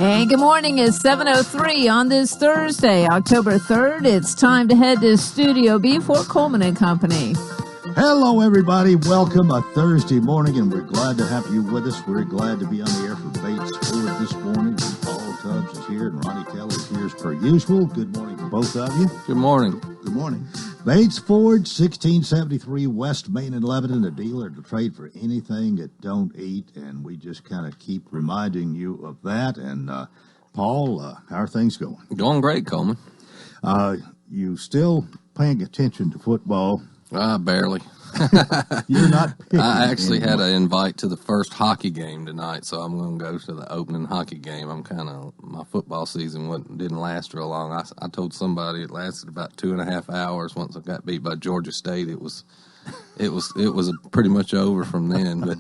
And good morning. It's 7:03 on this Thursday, October 3rd. It's time to head to Studio B for Coleman and Company. Hello, everybody. Welcome a Thursday morning, and we're glad to have you with us. We're glad to be on the air for Bates Ford this morning. Paul Tubbs is here, and Ronnie Kelly is here as per usual. Good morning to both of you. Good morning. Good morning. Bates Ford, 1673 West Main in Lebanon, a dealer to trade for anything that don't eat, and we just kind of keep reminding you of that. And Paul, how are things going? Going great, Coleman. You still paying attention to football? Barely. You're not picking I actually anymore. had an invite to the first hockey game tonight, so I'm going to go to the opening hockey game. My football season didn't last real long. I told somebody it lasted about 2.5 hours. Once I got beat by Georgia State, it was pretty much over from then. But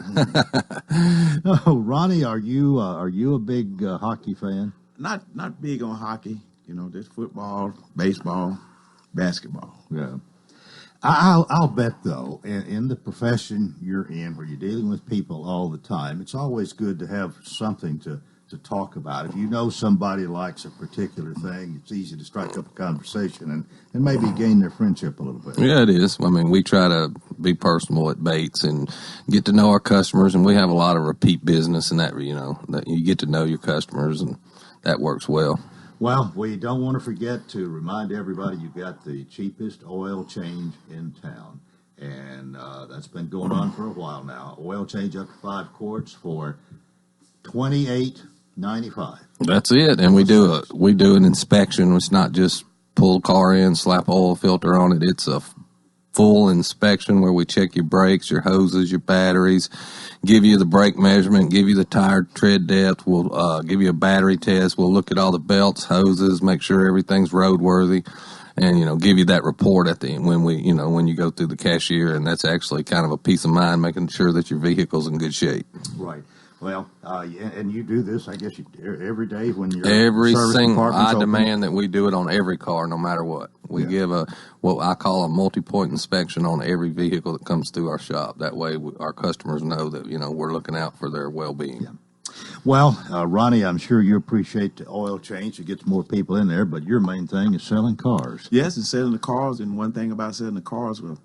Oh, Ronnie, are you a big hockey fan? Not big on hockey. You know, just football, baseball, basketball. Yeah. I'll bet, though, in the profession you're in, where you're dealing with people all the time, it's always good to have something to talk about. If you know somebody likes a particular thing, it's easy to strike up a conversation and maybe gain their friendship a little bit. yeah, it is. I mean, we try to be personal at Bates and get to know our customers, and we have a lot of repeat business, and that you get to know your customers, and that works well. Well, we don't want to forget to remind everybody you've got the cheapest oil change in town, and that's been going on for a while now. Oil change up to 5 quarts for $28.95. That's it, and we do an inspection. It's not just pull the car in, slap an oil filter on it. It's a full inspection where we check your brakes, your hoses, your batteries, give you the brake measurement, give you the tire tread depth. We'll give you a battery test. We'll look at all the belts, hoses, make sure everything's roadworthy, and give you that report at the end when you go through the cashier. And that's actually kind of a peace of mind, making sure that your vehicle's in good shape. Right. Well, and you do this, I guess, every day when you're every service single. department's I open? demand that we do it on every car, no matter what. We give what I call a multi-point inspection on every vehicle that comes through our shop. That way, our customers know that we're looking out for their well-being. Yeah. Well, Ronnie, I'm sure you appreciate the oil change. It gets more people in there, but your main thing is selling cars. Yes, and selling the cars. And one thing about selling the cars, well,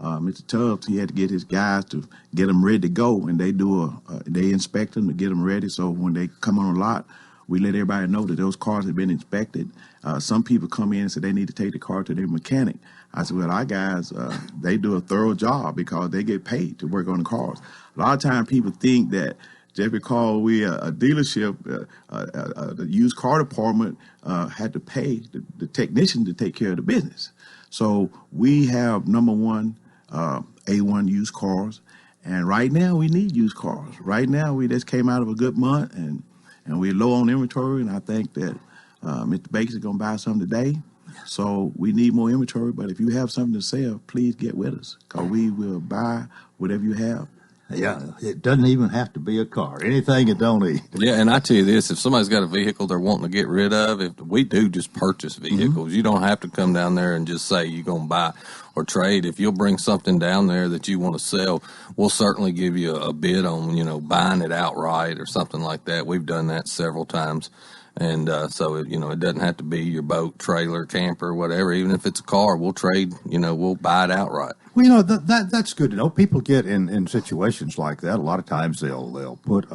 Mr. Tubbs, he had to get his guys to get them ready to go, and they inspect them to get them ready. So when they come on a lot, we let everybody know that those cars have been inspected. Some people come in and say they need to take the car to their mechanic. I said, well, our guys, they do a thorough job because they get paid to work on the cars. A lot of times people think that just because we a dealership, the used car department had to pay the technician to take care of the business. So we have number one, A1 used cars, and right now we need used cars. Right now we just came out of a good month, and we're low on inventory, and I think that Mr. Baker is going to buy some today. So we need more inventory, but if you have something to sell, please get with us, because we will buy whatever you have. Yeah, it doesn't even have to be a car. Anything that don't eat. Yeah, and I tell you this, if somebody's got a vehicle they're wanting to get rid of, if we do just purchase vehicles. Mm-hmm. You don't have to come down there and just say you're going to buy or trade. If you'll bring something down there that you want to sell, we'll certainly give you a bid on, buying it outright or something like that. We've done that several times. And so, it doesn't have to be your boat, trailer, camper, whatever. Even if it's a car, we'll trade, we'll buy it outright. Well, that's good to know. People get in situations like that. A lot of times they'll put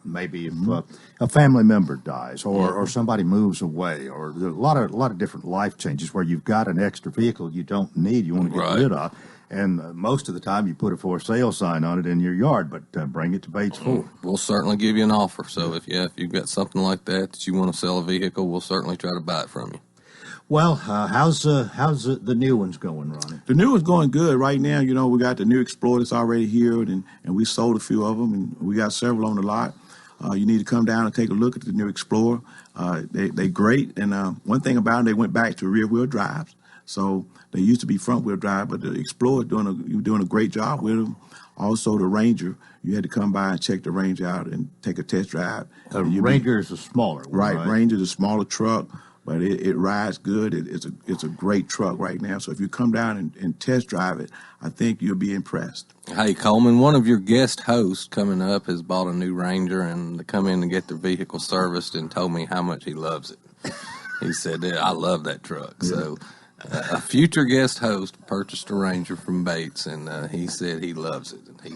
maybe if a family member dies or somebody moves away, or a lot of different life changes where you've got an extra vehicle you don't need, you want to get rid of. And most of the time you put a for sale sign on it in your yard, but bring it to Bates Ford. We'll certainly give you an offer. So if you've got something like that you want to sell a vehicle, we'll certainly try to buy it from you. Well, how's the new ones going, Ronnie? The new one's going good right now. We got the new Explorer that's already here, and we sold a few of them, and we got several on the lot. You need to come down and take a look at the new Explorer. They're great, and one thing about them, they went back to rear-wheel drives. So they used to be front-wheel drive, but the Explorer you're doing a great job with them. Also, the Ranger, you had to come by and check the Ranger out and take a test drive. Ranger is a smaller one, right? Ranger is a smaller truck. but it rides good. It's a great truck right now. So if you come down and test drive it, I think you'll be impressed. Hey, Coleman, one of your guest hosts coming up has bought a new Ranger and to come in and get their vehicle serviced and told me how much he loves it. He said, I love that truck. Yeah. So a future guest host purchased a Ranger from Bates, and he said he loves it. And he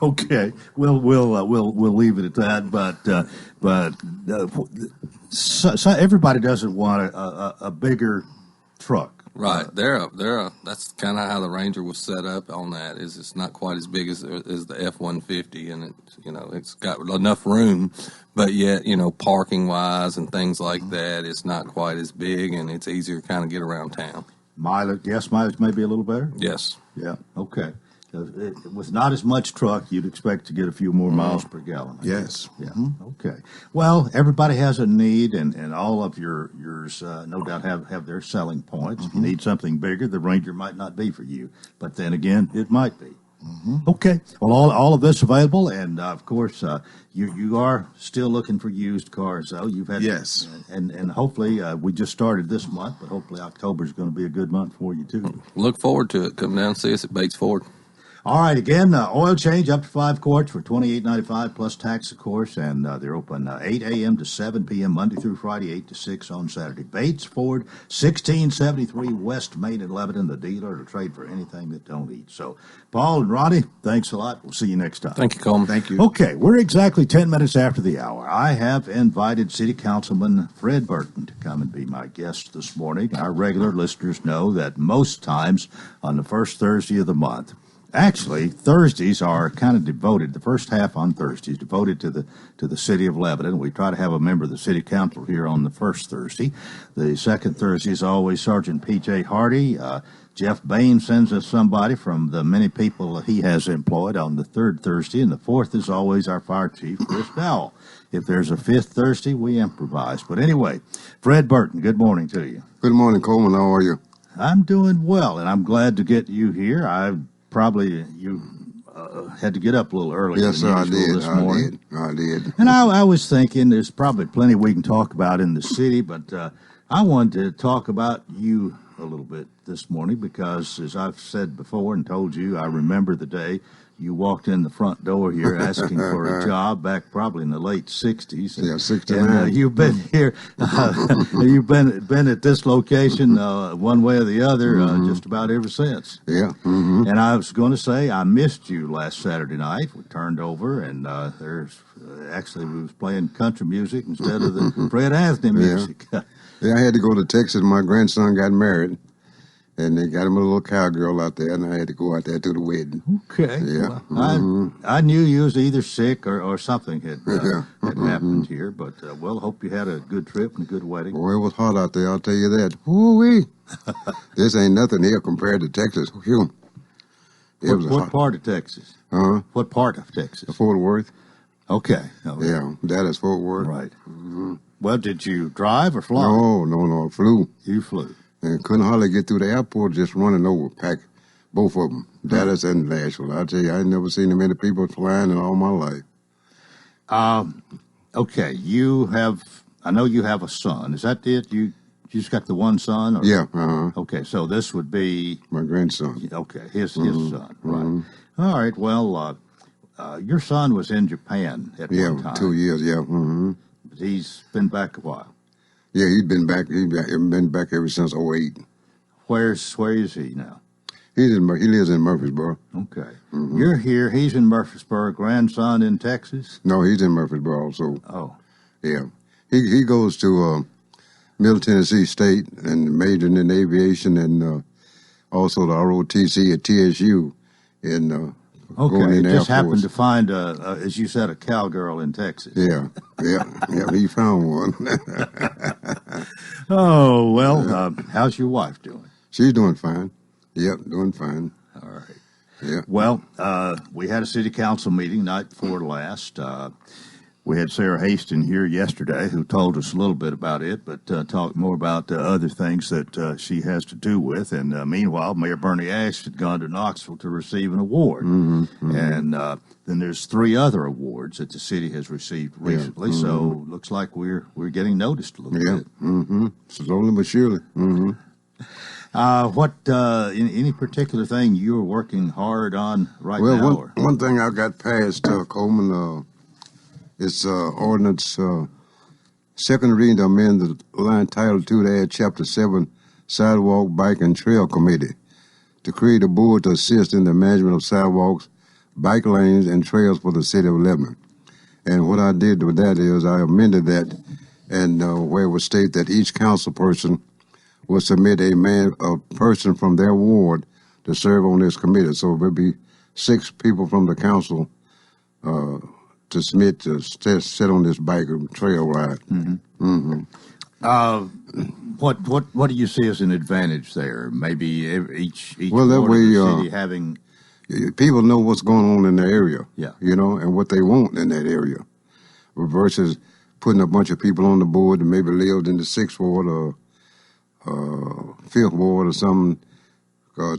Okay, we'll leave it at that. But so everybody doesn't want a bigger truck. Right, that's kind of how the Ranger was set up. On that is it's not quite as big as the F-150, and it's got enough room, but yet parking wise and things like that, it's not quite as big, and it's easier to kind of get around town. Mileage may be a little better. Yes. Yeah. Okay. With not as much truck, you'd expect to get a few more miles per gallon. Yes. Yeah. Mm-hmm. Okay. Well, everybody has a need, and all of yours no doubt have their selling points. Mm-hmm. If you need something bigger, the Ranger might not be for you, but then again, it might be. Mm-hmm. Okay. Well, all of this available, and of course, you are still looking for used cars, though. You've had yes, and hopefully we just started this month, but hopefully October is going to be a good month for you too. Look forward to it. Come down and see us at Bates Ford. All right, again, oil change up to 5 quarts for $28.95 plus tax, of course, and they're open 8 a.m. to 7 p.m. Monday through Friday, 8 to 6 on Saturday. Bates Ford, 1673 West Main in Lebanon, the dealer to trade for anything that don't eat. So, Paul and Ronnie, thanks a lot. We'll see you next time. Thank you, Coleman. Thank you. Okay, we're exactly 10 minutes after the hour. I have invited City Councilman Fred Burton to come and be my guest this morning. Our regular listeners know that most times on the first Thursday of the month, actually, Thursdays are kind of devoted. The first half on Thursdays devoted to the city of Lebanon. We try to have a member of the city council here on the first Thursday. The second Thursday is always Sergeant P.J. Hardy. Jeff Bain sends us somebody from the many people that he has employed on the third Thursday, and the fourth is always our fire chief, Chris Dowell. If there's a fifth Thursday, we improvise. But anyway, Fred Burton, good morning to you. Good morning, Coleman. How are you? I'm doing well, and I'm glad to get you here. You had to get up a little early. Yes, sir, I did. This morning. I did. And I was thinking there's probably plenty we can talk about in the city, but I wanted to talk about you a little bit this morning because, as I've said before and told you, I remember the day you walked in the front door here asking for a job back probably in the late 60s. Yeah, 69. And you've been here, you've been at this location one way or the other just about ever since. Yeah. Mm-hmm. And I was going to say I missed you last Saturday night. We turned over and actually we was playing country music instead of the Fred Anthony music. Yeah, I had to go to Texas. My grandson got married. And they got him a little cowgirl out there, and I had to go out there to the wedding. Okay. Yeah. Well, I knew you was either sick or something had happened here, but hope you had a good trip and a good wedding. Boy, it was hot out there, I'll tell you that. Woo-wee. This ain't nothing here compared to Texas. Phew. What part of Texas? What part of Texas? Fort Worth. Okay. Yeah, that is Fort Worth. Right. Mm-hmm. Well, did you drive or fly? No, I flew. You flew. And couldn't hardly get through the airport, just running over, packed both of them, Dallas and Nashville. I tell you, I ain't never seen that many people flying in all my life. Okay, I know you have a son. Is that it? You just got the one son? Or? Yeah. Okay, so this would be my grandson. Okay, his son, right? All right. Well, your son was in Japan at one time. 2 years. Yeah. But he's been back a while. Yeah, he's been back. He's been back ever since 2008. Where is he now? He lives in Murfreesboro. Okay. Mm-hmm. You're here. He's in Murfreesboro. Grandson in Texas? No, he's in Murfreesboro also. Oh. Yeah. He goes to Middle Tennessee State and majoring in aviation and also the ROTC at TSU in okay, he just happened to find, as you said, a cowgirl in Texas. Yeah, he found one. Oh, well, how's your wife doing? She's doing fine. Yep, doing fine. All right. Yeah. Well, we had a city council meeting night before last. We had Sarah Haston here yesterday who told us a little bit about it, but talked more about other things that she has to do with. And meanwhile, Mayor Bernie Ash had gone to Knoxville to receive an award. And then there's 3 other awards that the city has received recently. So looks like we're getting noticed a little bit. Slowly but surely. What any particular thing you're working hard on right now? Well, one thing I got passed, Coleman, it's ordinance, second reading to amend the line title 2 to add chapter 7, Sidewalk, Bike, and Trail Committee, to create a board to assist in the management of sidewalks, bike lanes, and trails for the city of Lebanon. And what I did with that is I amended that, and where it would state that each council person will submit a person from their ward to serve on this committee. So there'll be 6 people from the council to submit to sit on this bike trail ride. What do you see as an advantage there? Maybe each well, that ward way, of the city having people know what's going on in the area. Yeah. You know, and what they want in that area, versus putting a bunch of people on the board that maybe lived in the 6th ward or 5th ward or something,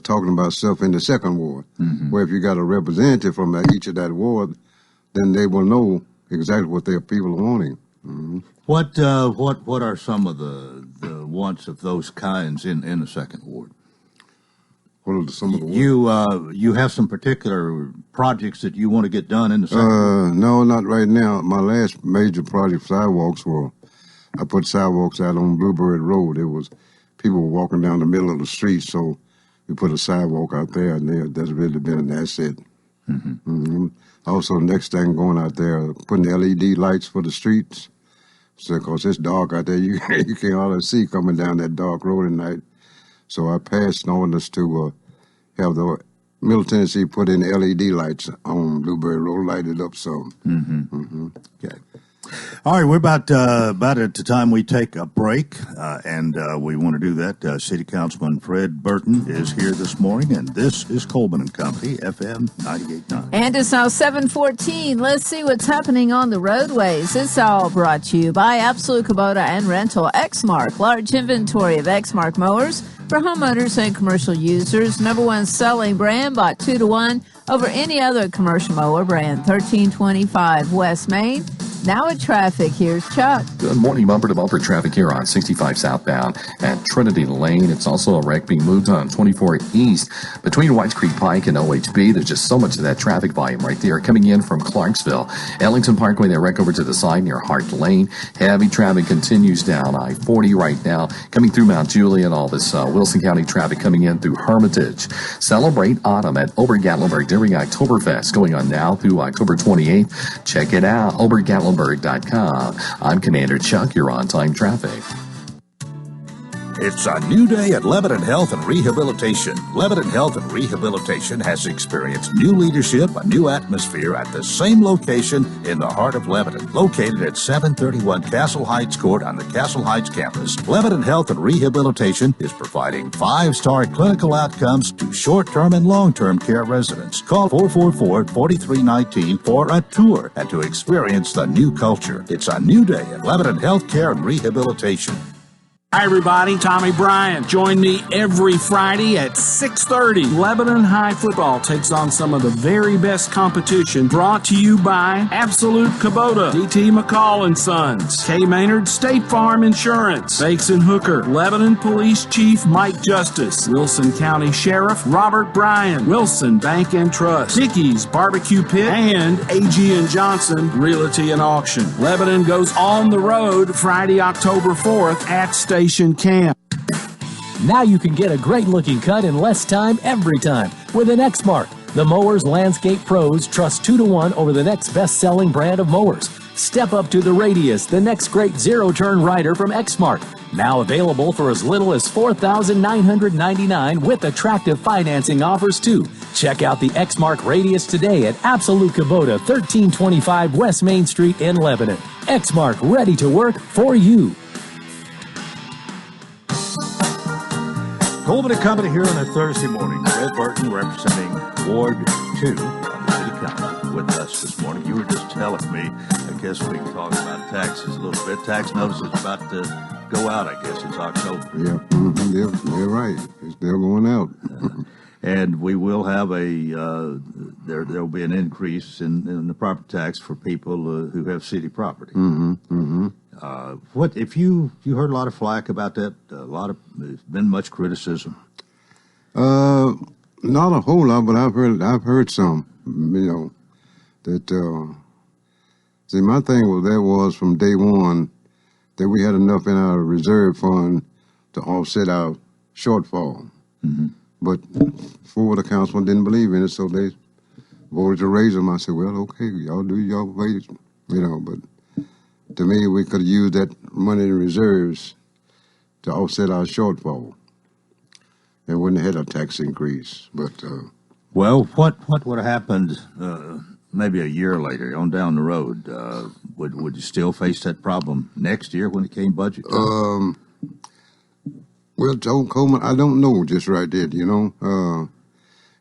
talking about stuff in the 2nd ward. Where if you got a representative from each of that ward, then they will know exactly what their people are wanting. What are some of the wants of those kinds in the 2nd ward? What are some of the You have some particular projects that you want to get done in the 2nd ward? No, not right now. My last major project, sidewalks, I put sidewalks out on Bluebird Road. It was people were walking down the middle of the street, so we put a sidewalk out there, and that's really been an asset. Also, next thing going out there, putting LED lights for the streets. So, because it's dark out there, you can't hardly see coming down that dark road at night. So I passed an ordinance to have the Middle Tennessee put in LED lights on Blueberry Road, lighted up some. Okay. All right, we're about at the time we take a break, and we want to do that. City Councilman Fred Burton is here this morning, and this is Coleman and Company, FM 98.9. And it's now 7:14. Let's see what's happening on the roadways. It's all brought to you by Absolute Kubota and Rental Exmark. Large inventory of Exmark mowers for homeowners and commercial users. #1 selling brand, bought 2 to 1 over any other commercial mower brand. 1325 West Main. Now at traffic, here's Chuck. Good morning, bumper-to-bumper traffic here on 65 southbound at Trinity Lane. It's also a wreck being moved on 24 east between Whites Creek Pike and OHB. There's just so much of that traffic volume right there coming in from Clarksville. Ellington Parkway, that wreck over to the side near Hart Lane. Heavy traffic continues down I-40 right now, coming through Mount Juliet. All this Wilson County traffic coming in through Hermitage. Celebrate autumn at Obergatlinburg during Oktoberfest, going on now through October 28th. Check it out, Obergatlinburg.com. I'm Commander Chuck. You're on time traffic. It's a new day at Lebanon Health and Rehabilitation. Lebanon Health and Rehabilitation has experienced new leadership, a new atmosphere at the same location in the heart of Lebanon. Located at 731 Castle Heights Court on the Castle Heights campus, Lebanon Health and Rehabilitation is providing 5-star clinical outcomes to short-term and long-term care residents. Call 444-4319 for a tour and to experience the new culture. It's a new day at Lebanon Health Care and Rehabilitation. Hi, everybody. Tommy Bryan. Join me every Friday at 6:30. Lebanon High Football takes on some of the very best competition, brought to you by Absolute Kubota, D.T. McCall and Sons, K. Maynard State Farm Insurance, Bakes and Hooker, Lebanon Police Chief Mike Justice, Wilson County Sheriff Robert Bryan, Wilson Bank and Trust, Dickey's Barbecue Pit, and A.G. and Johnson Realty and Auction. Lebanon goes on the road Friday, October 4th at Station Camp. Now you can get a great-looking cut in less time every time with an Exmark. The Mowers Landscape Pros trust 2 to 1 over the next best-selling brand of mowers. Step up to the Radius, the next great zero-turn rider from Exmark. Now available for as little as $4,999 with attractive financing offers, too. Check out the Exmark Radius today at Absolute Kubota, 1325 West Main Street in Lebanon. Exmark, ready to work for you. Coleman and Company here on a Thursday morning. Fred Burton representing Ward 2 on the City Council. with us this morning. You were just telling me, I guess we can talk about taxes a little bit. Tax notice is about to go out, I guess it's October. Yeah, they're right. It's still going out. And we will have there'll be an increase in the property tax for people who have city property. What if you heard a lot of flack about that? There's been much criticism. Not a whole lot, but I've heard some. That see, my thing was from day one that we had enough in our reserve fund to offset our shortfall. But four of the councilmen didn't believe in it, so they voted to raise them. I said, well, okay, y'all do your way, but to me, we could have used that money in reserves to offset our shortfall and wouldn't have had a tax increase. But well, what would have happened maybe a year later on down the road? Would you still face that problem next year when it came budget time? Well, Joe Coleman, I don't know just right there, have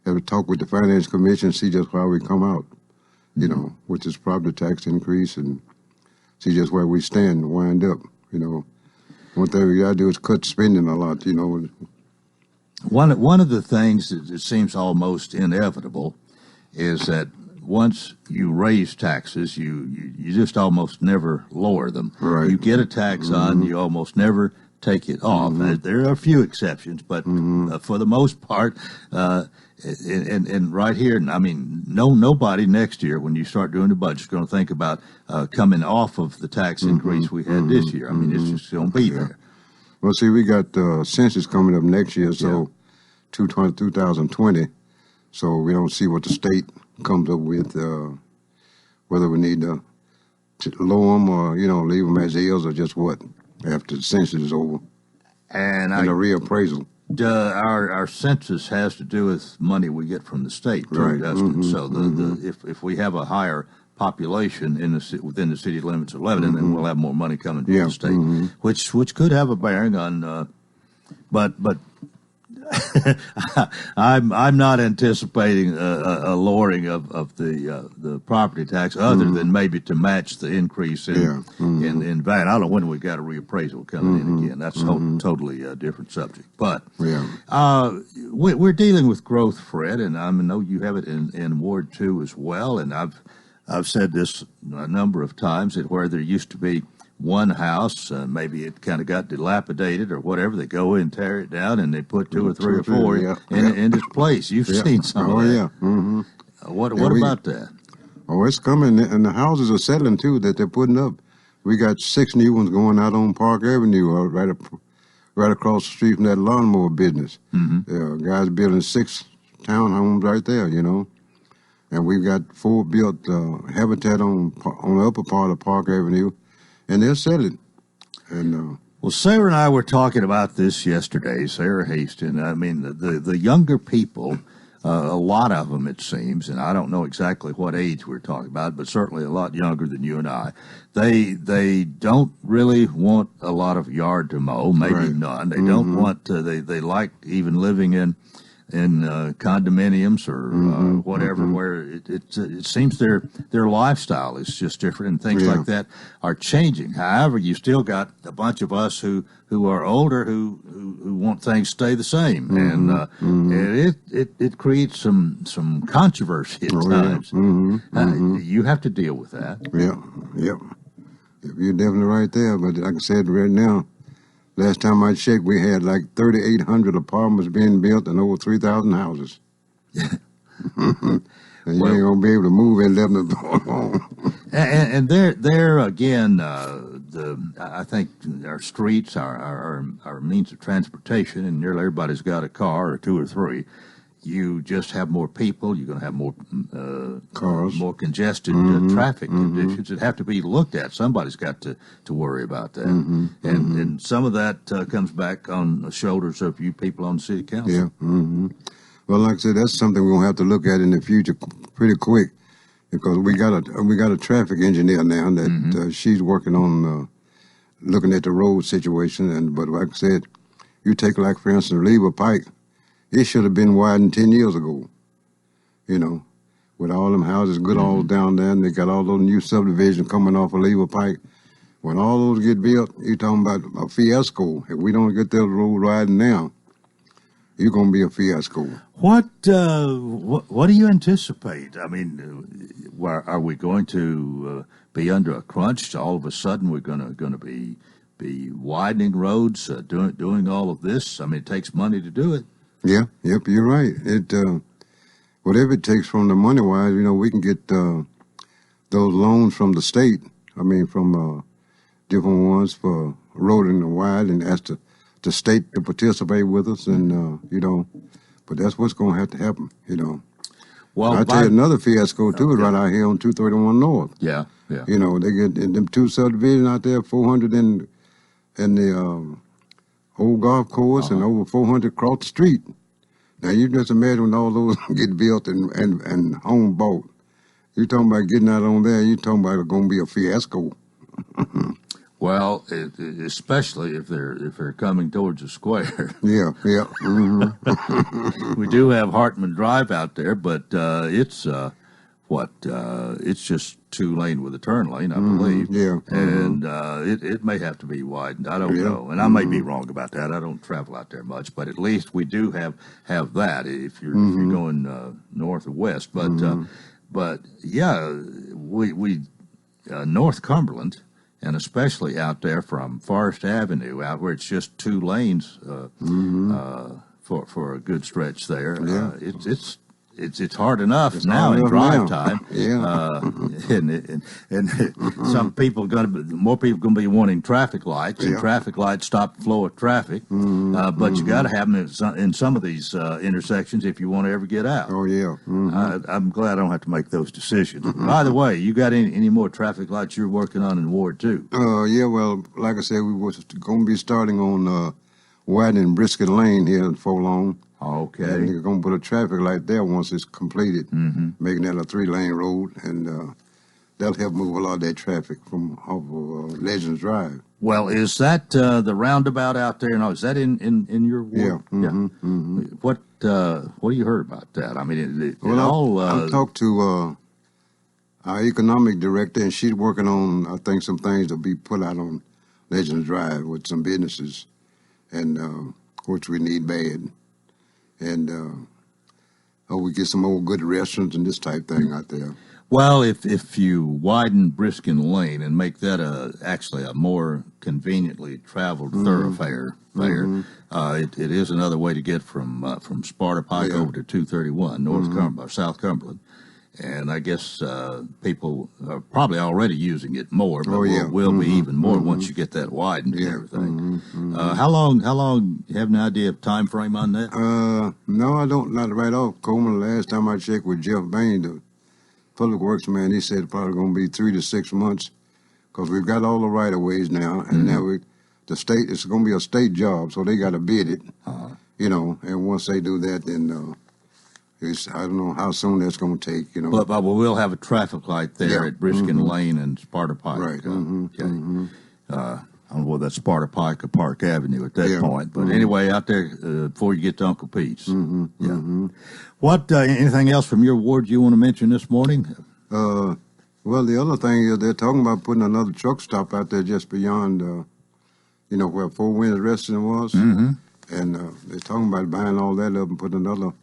to talk with the Finance Commission, see just how we come out, which is probably tax increase, and see just where we stand and wind up, One thing we got to do is cut spending a lot, One of the things that it seems almost inevitable is that once you raise taxes, you just almost never lower them. Right. You get a tax on, you almost never take it off. There are a few exceptions, but for the most part, and right here, I mean, nobody next year when you start doing the budget is going to think about coming off of the tax increase we had this year. I mean, it's just going to be there. Well, see, we got census coming up next year, so 2020. So we don't see what the state comes up with, whether we need to lower them or, leave them as is or just what after the census is over. And the reappraisal. Our census has to do with money we get from the state, too, right? Doesn't it? So if we have a higher population within the city limits of Lebanon, then we'll have more money coming from the state, which could have a bearing on. But I'm not anticipating a lowering of the property tax, other than maybe to match the increase in value. I don't know when we got a reappraisal coming in again. That's totally a different subject. But we're dealing with growth, Fred, and I know you have it in Ward 2 as well. And I've said this a number of times, that where there used to be one house, maybe it kind of got dilapidated or whatever, they go in, tear it down, and they put two or three or four in its place. You've seen some of that. What about that? Oh, it's coming, and the houses are settling too that they're putting up. We got 6 new ones going out on Park Avenue, right across the street from that lawnmower business. Guys building 6 townhomes right there, and we've got 4 built habitat on the upper part of Park Avenue. And they're selling. And well, Sarah and I were talking about this yesterday, Sarah Haston. I mean, the younger people, a lot of them, it seems, and I don't know exactly what age we're talking about, but certainly a lot younger than you and I. They don't really want a lot of yard to mow, maybe none. They don't want to, they like even living in condominiums or whatever, where it seems their lifestyle is just different, and things like that are changing. However, you still got a bunch of us who are older who want things to stay the same, and it creates some controversy at times. You have to deal with that. You're definitely right there. But like I said, right now, last time I checked, we had like 3,800 apartments being built and over 3,000 houses. And you ain't gonna be able to move in Lebanon. And there again, I think our streets, our means of transportation, and nearly everybody's got a car or 2 or 3. You just have more people. You're going to have more cars, more congested traffic conditions that have to be looked at. Somebody's got to worry about that, and some of that comes back on the shoulders of you people on the city council. Well, like I said, that's something we're gonna have to look at in the future pretty quick, because we got a traffic engineer now that she's working on looking at the road situation. But like I said, you take, like, for instance, Lever Pike. It should have been widened 10 years ago. with all them houses, good all down there, and they got all those new subdivisions coming off of Lever Pike. When all those get built, you're talking about a fiasco. If we don't get those road riding now, you're going to be a fiasco. What do you anticipate? I mean, are we going to be under a crunch? All of a sudden, we're going to be widening roads, doing all of this. I mean, it takes money to do it. Yeah, yep, you're right. It whatever it takes from the money wise, we can get those loans from the state. I mean, from different ones for road and wide, and ask the state to participate with us, and but that's what's going to have to happen. Well, I'll tell you another fiasco too is right out here on 231 North. Yeah. They get them two subdivisions out there, 400 in the old golf course, and over 400 across the street. Now you just imagine when all those get built and home bought. You're talking about getting out on there. You're talking about it's going to be a fiasco. Well, especially if they're coming towards the square. Yeah. Mm-hmm. We do have Hartman Drive out there, but it's it's just 2-lane with a turn lane, I believe. Yeah. And it may have to be widened. I don't know, and I may be wrong about that. I don't travel out there much, but at least we do have that if you're going north or west. But yeah, we North Cumberland. And especially out there from Forest Avenue, out where it's just 2 lanes for a good stretch there. Yeah. It's hard enough now in drive time. Yeah. And some people more people going to be wanting traffic lights, and traffic lights stop the flow of traffic. But you got to have them in some of these intersections if you want to ever get out. Oh yeah. I'm glad I don't have to make those decisions. By the way, you got any more traffic lights you're working on in Ward 2? Yeah. Well, like I said, we was going to be starting on widening Brisket Lane here in Long. Okay. And they're going to put a traffic light there once it's completed, making that a 3-lane road, and that'll help move a lot of that traffic from off of Legends Drive. Well, is that the roundabout out there? No, is that in your ward? Yeah. Mm-hmm. What you heard about that? I mean, I talked to our economic director, and she's working on, I think, some things to be put out on Legends Drive with some businesses, and which we need bad. And we get some old good restaurants and this type thing out there. Well, if you widen Briskin Lane and make that actually a more conveniently traveled thoroughfare, it is another way to get from Sparta Pike over to 231 South Cumberland. And I guess people are probably already using it more, but will be even more once you get that widened and everything. How long? You have an idea of time frame on that? No, I don't. Not right off. Coleman, last time I checked with Jeff Bain, the public works man, he said it's probably going to be 3 to 6 months, because we've got all the right of ways now, and now the state, it's going to be a state job, so they got to bid it, and once they do that, then I don't know how soon that's going to take, But we will have a traffic light there at Briskin Lane and Sparta Pike. Right. Okay. I don't know whether that's Sparta Pike or Park Avenue at that point. But anyway, out there before you get to Uncle Pete's. What, anything else from your ward you want to mention this morning? Well, the other thing is they're talking about putting another truck stop out there just beyond, where Four Winds Restaurant was. And they're talking about buying all that up and putting another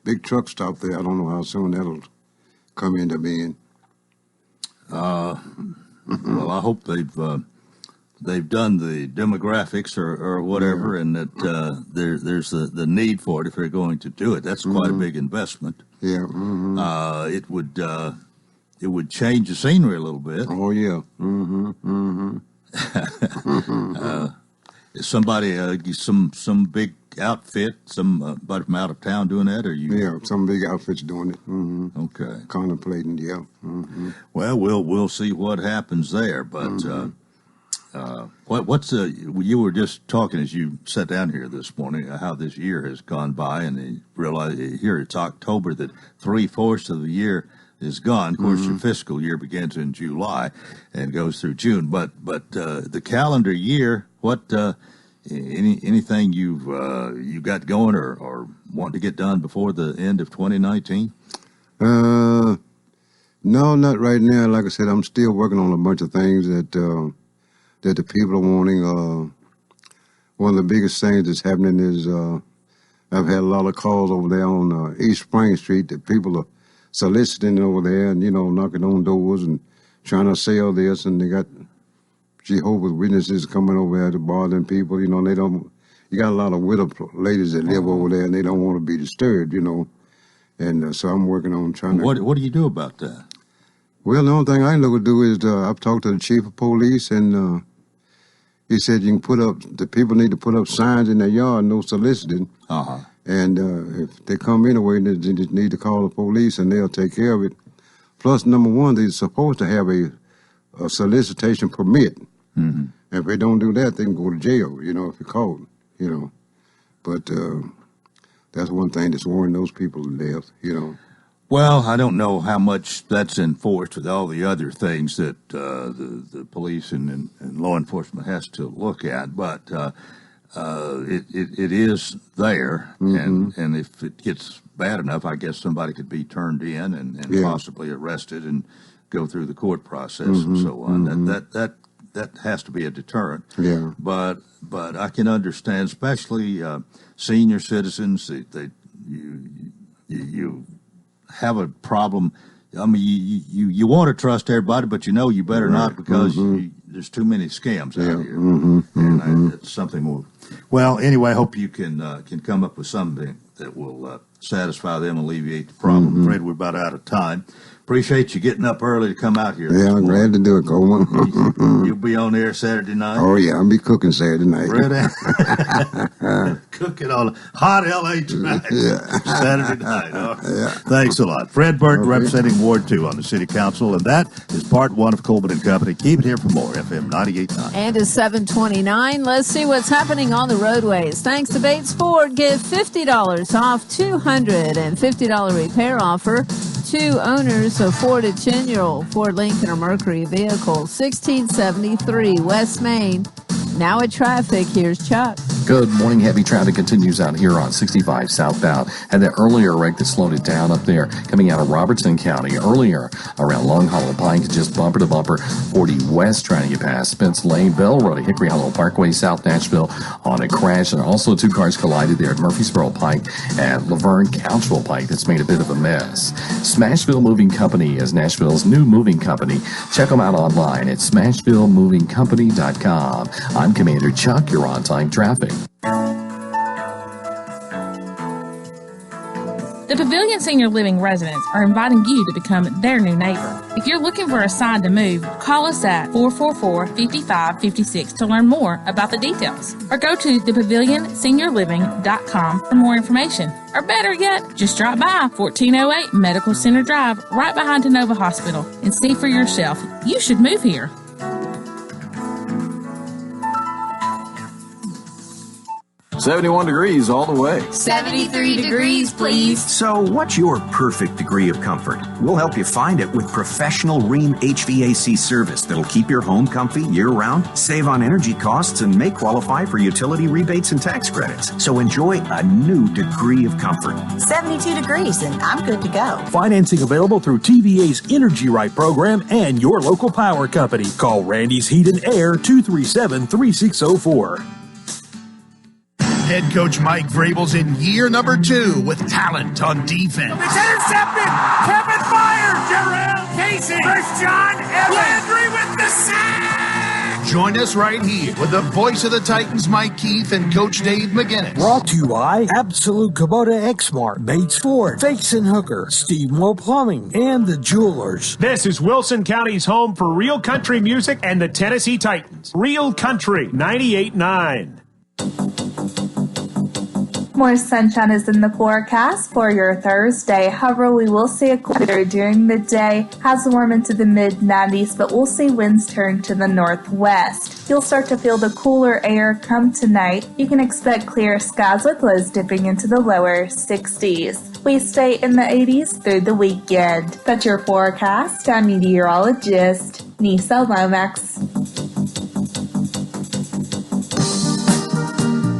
big truck stop there. I don't know how soon that'll come into being. Well, I hope they've done the demographics or whatever, and that there's the need for it if they're going to do it. That's quite a big investment. Yeah. It would change the scenery a little bit. Oh yeah. Is somebody some big outfit, somebody from out of town doing that, or you? Yeah, some big outfits doing it. Okay. Contemplating, yeah. Well, we'll see what happens there, but you were just talking as you sat down here this morning how this year has gone by, and you realize here it's October that 3/4 of the year is gone. Of course, your fiscal year begins in July and goes through June, but the calendar year, what anything you got going or want to get done before the end of 2019? No, not right now. Like I said, I'm still working on a bunch of things that the people are wanting. One of the biggest things that's happening is I've had a lot of calls over there on East Spring Street that people are soliciting over there and, knocking on doors and trying to sell this. And they got Jehovah's Witnesses coming over there to bothering people. They don't. You got a lot of widow ladies that live over there and they don't want to be disturbed, And so I'm working on trying to. What do you do about that? Well, the only thing I know to do is I've talked to the chief of police, and he said the people need to put up signs in their yard, no soliciting. Uh-huh. And if they come anyway, they just need to call the police, and they'll take care of it. Plus, number one, they're supposed to have a solicitation permit. Mm-hmm. And if they don't do that, they can go to jail, if you're caught, But that's one thing that's worrying those people to death, Well, I don't know how much that's enforced with all the other things that the police and law enforcement has to look at, but it is there, and if it gets bad enough, I guess somebody could be turned in and possibly arrested and go through the court process and so on. That has to be a deterrent. Yeah. But I can understand, especially senior citizens, you have a problem. I mean, you want to trust everybody, but you better not because there's too many scams out here, and it's something more. Well, anyway, I hope you can come up with something that will satisfy them, alleviate the problem. I'm afraid we're about out of time. Appreciate you getting up early to come out here. Yeah, I'm glad to do it, Coleman. You'll be on air Saturday night? Oh, yeah, I'll be cooking Saturday night. Cooking on hot LA tonight. Saturday night. Thanks a lot. Fred Burke, representing Ward 2 on the City Council, and that is part 1 of Coleman and Company. Keep it here for more, FM 98.9. And it's 7:29. Let's see what's happening on the roadways. Thanks to Bates Ford, give $50 off $250 repair offer to owners of Ford and 10-year-old Ford Lincoln or Mercury vehicles. 1673 West Main. Now at traffic, here's Chuck. Good morning. Heavy traffic continues out here on 65 southbound. Had that earlier wreck that slowed it down up there coming out of Robertson County earlier around Long Hollow Pike, just bumper to bumper. 40 west trying to get past Spence Lane, Bell Road at Hickory Hollow Parkway, South Nashville on a crash. And also 2 cars collided there at Murfreesboro Pike and Laverne Council Pike. That's made a bit of a mess. Smashville Moving Company is Nashville's new moving company. Check them out online at smashvillemovingcompany.com. I'm Commander Chuck. You're on time traffic. The Pavilion Senior Living residents are inviting you to become their new neighbor. If you're looking for a sign to move, call us at 444-5556 to learn more about the details. Or go to thepavilionseniorliving.com for more information. Or better yet, just drop by 1408 Medical Center Drive right behind Tenova Hospital and see for yourself. You should move here. 71 degrees all the way. 73 degrees, please. So what's your perfect degree of comfort? We'll help you find it with professional Rheem HVAC service that'll keep your home comfy year-round, save on energy costs, and may qualify for utility rebates and tax credits. So enjoy a new degree of comfort. 72 degrees, and I'm good to go. Financing available through TVA's Energy Right program and your local power company. Call Randy's Heat and Air 237-3604. Head coach Mike Vrabel's in year number 2 with talent on defense. It's intercepted. Kevin Myers, Jarrell Casey, First John Landry with the sack. Join us right here with the voice of the Titans, Mike Keith, and Coach Dave McGinnis. Brought to you by Absolute Kubota Exmark, Bates Ford, Fakes and Hooker, Steve Moore Plumbing, and the Jewelers. This is Wilson County's home for real country music and the Tennessee Titans. Real Country 98.9. More sunshine is in the forecast for your Thursday. However, we will see a cooler during the day. Has warm into the mid-90s, but we'll see winds turn to the northwest. You'll start to feel the cooler air come tonight. You can expect clear skies with lows dipping into the lower 60s. We stay in the 80s through the weekend. That's your forecast. I'm meteorologist Nisa Lomax.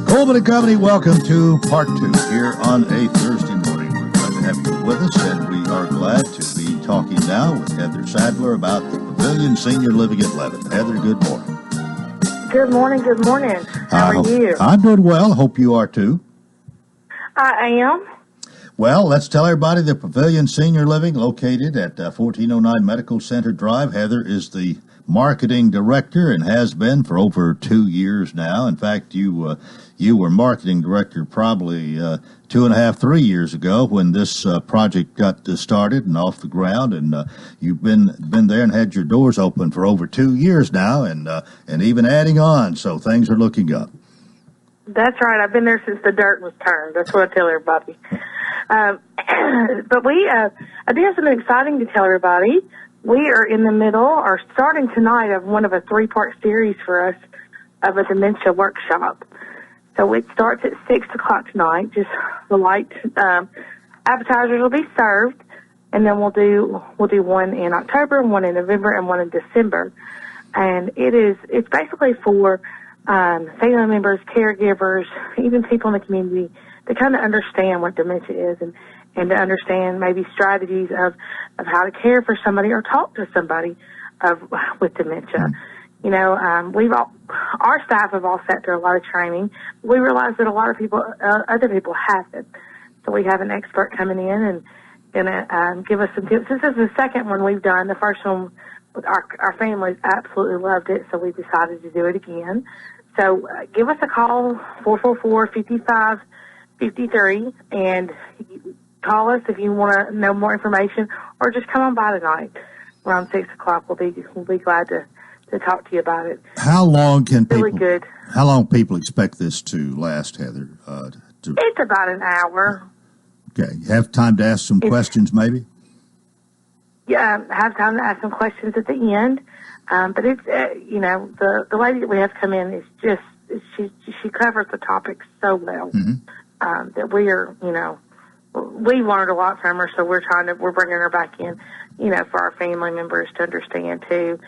Coleman and Company, welcome to part 2 here on a Thursday morning. We're glad to have you with us, and we are glad to be talking now with Heather Sadler about the Pavilion Senior Living at Lebanon. Heather, good morning. Good morning, good morning. How are you? I'm doing well. Hope you are too. I am. Well, let's tell everybody the Pavilion Senior Living, located at 1409 Medical Center Drive. Heather is the marketing director and has been for over 2 years now. In fact, you were marketing director probably 2.5, 3 years ago when this project got started and off the ground, and you've been there and had your doors open for over 2 years now, and even adding on. So things are looking up. That's right. I've been there since the dirt was turned. That's what I tell everybody. But I do have something exciting to tell everybody. We are in the middle, or starting tonight, of one of a 3-part series for us of a dementia workshop. So it starts at 6 o'clock tonight. Just the light appetizers will be served, and then we'll do one in October, one in November, and one in December. And it's basically for family members, caregivers, even people in the community to kind of understand what dementia is and to understand maybe strategies of how to care for somebody or talk to somebody with dementia. You know, our staff have all sat through a lot of training. We realize that a lot of other people haven't. So we have an expert coming in and going to give us some tips. This is the second one we've done. The first one, our families absolutely loved it, so we decided to do it again. So give us a call, 444-5553, and call us if you want to know more information, or just come on by tonight around 6 o'clock. We'll be glad to talk to you about it. How long can people? Really good. How long people expect this to last, Heather? It's about an hour. Okay, you have time to ask some questions, maybe. Yeah, have time to ask some questions at the end. But it's the lady that we have come in is just she covers the topic so well that we are we learned a lot from her, so we're bringing her back in, for our family members to understand too.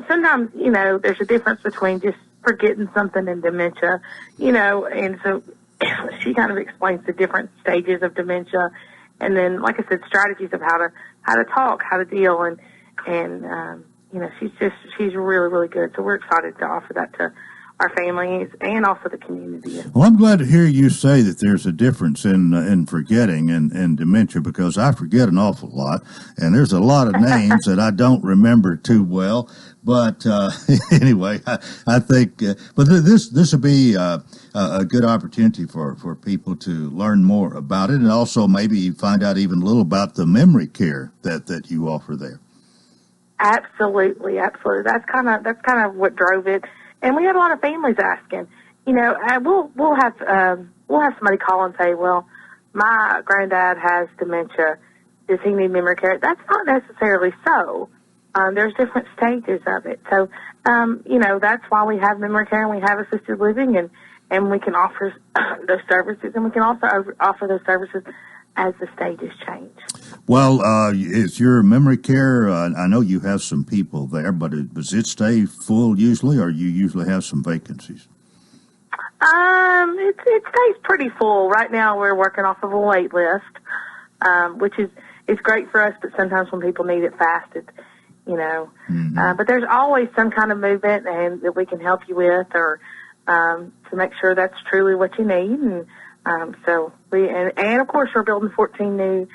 Sometimes, there's a difference between just forgetting something and dementia, and so she kind of explains the different stages of dementia, and then, like I said, strategies of how to talk, how to deal, and she's really, really good. So we're excited to offer that to our families and also the community. Well, I'm glad to hear you say that there's a difference in forgetting and dementia, because I forget an awful lot, and there's a lot of names that I don't remember too well. But anyway, I think, but this will be a good opportunity for people to learn more about it, and also maybe find out even a little about the memory care that you offer there. Absolutely. That's kind of what drove it. And we had a lot of families asking, we'll have somebody call and say, well, my granddad has dementia. Does he need memory care? That's not necessarily so. There's different stages of it. So, that's why we have memory care and we have assisted living, and we can offer those services, and we can also offer those services as the stages change. Well, is your memory care, I know you have some people there, but does it stay full usually, or you usually have some vacancies? It stays pretty full. Right now we're working off of a wait list, which is great for us, but sometimes when people need it fast, but there's always some kind of movement and that we can help you with, or to make sure that's truly what you need. And so and of course we're building 14 new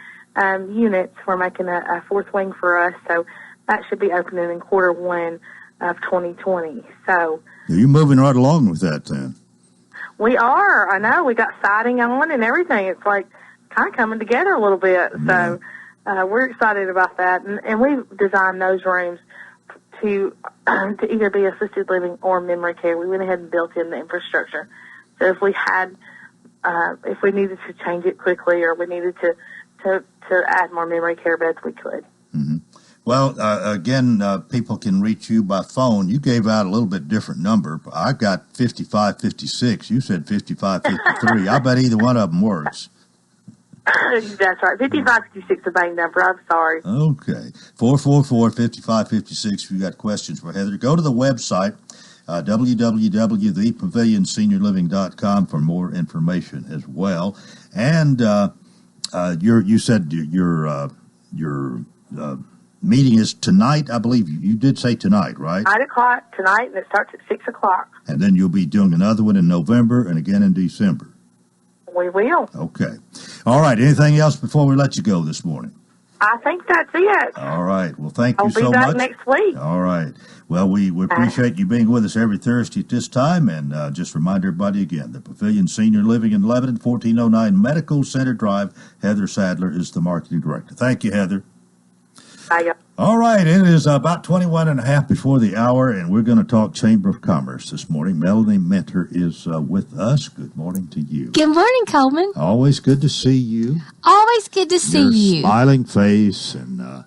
units. We're making a fourth wing for us, so that should be opening in Q1 of 2020. So you're moving right along with that then. We are. I know. We got siding on and everything. It's like kind of coming together a little bit. Yeah. So we're excited about that, and we've designed those rooms to either be assisted living or memory care. We went ahead and built in the infrastructure. So if we needed to change it quickly, or we needed to add more memory care beds, we could. Mm-hmm. Well, again, people can reach you by phone. You gave out a little bit different number. I've got 5556. You said 5553. I bet either one of them works. That's right. 5556 is the main number. I'm sorry. Okay. 444-5556 if you got questions for Heather. Go to the website, www.thepavilionseniorliving.com, for more information as well. And you said your meeting is tonight, I believe. You did say tonight, right? 9 o'clock tonight, and it starts at 6 o'clock. And then you'll be doing another one in November and again in December. We will. Okay. All right. Anything else before we let you go this morning? I think that's it. All right. Well, thank you so I'll be back much. next week. All right. Well, we appreciate you being with us every Thursday at this time. And just remind everybody again, the Pavilion Senior Living in Lebanon, 1409 Medical Center Drive. Heather Sadler is the marketing director. Thank you, Heather. Bye. All right. It is about 21 and a half before the hour, and we're going to talk Chamber of Commerce this morning. Melanie Mentor is with us. Good morning to you. Good morning, Coleman. Always good to see you. Always good to see you. Smiling face, and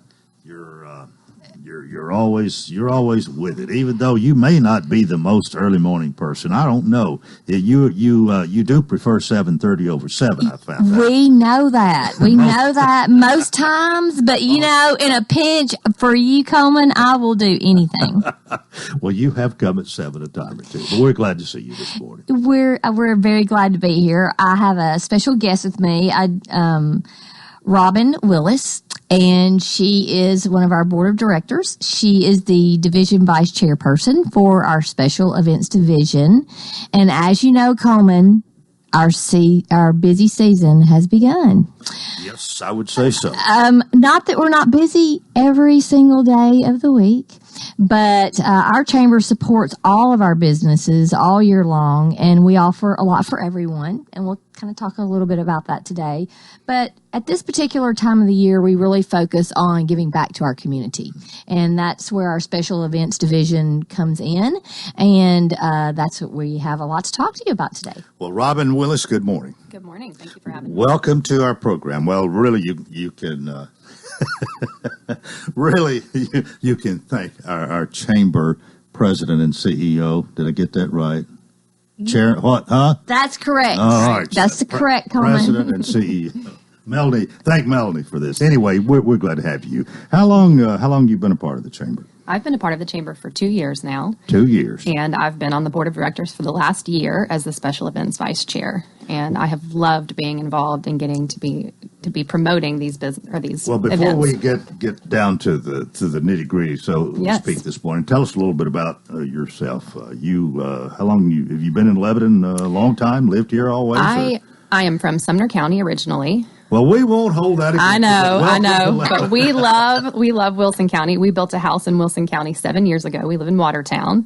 you're always with it, even though you may not be the most early morning person. I don't know. You do prefer 7:30 over 7. I found out. We know that. We know that most times, but in a pinch for you, Coleman, I will do anything. Well, you have come at 7 a time or two, but we're glad to see you this morning. We're very glad to be here. I have a special guest with me. Robin Willis, and she is one of our board of directors. She is the division vice chairperson for our special events division. And as you know, Coleman, our busy season has begun. Yes, I would say so. Not that we're not busy every single day of the week, but our chamber supports all of our businesses all year long, and we offer a lot for everyone, and we'll kind of talk a little bit about that today. But at this particular time of the year, we really focus on giving back to our community, and that's where our special events division comes in, and that's what we have a lot to talk to you about today. Well, Robin Willis, good morning. Good morning. Thank you for having me. Welcome to our program. Well, really, you can really you can thank our chamber president and CEO. Did I get that right? Chair, what? Huh? That's correct. All right. That's correct, Coleman. President and CEO. Melanie, thank Melanie for this. Anyway, we're glad to have you. How long you been a part of the chamber? I've been a part of the chamber for 2 years now. 2 years. And I've been on the board of directors for the last year as the special events vice chair. And I have loved being involved and getting to be promoting these events. Well, before we get down to the nitty gritty, so Yes. speak this morning. Tell us a little bit about yourself. How long have you been in Lebanon? A long time? Lived here always? I am from Sumner County originally. Well, we won't hold that against I know, you. but we love Wilson County. We built a house in Wilson County 7 years ago. We live in Watertown,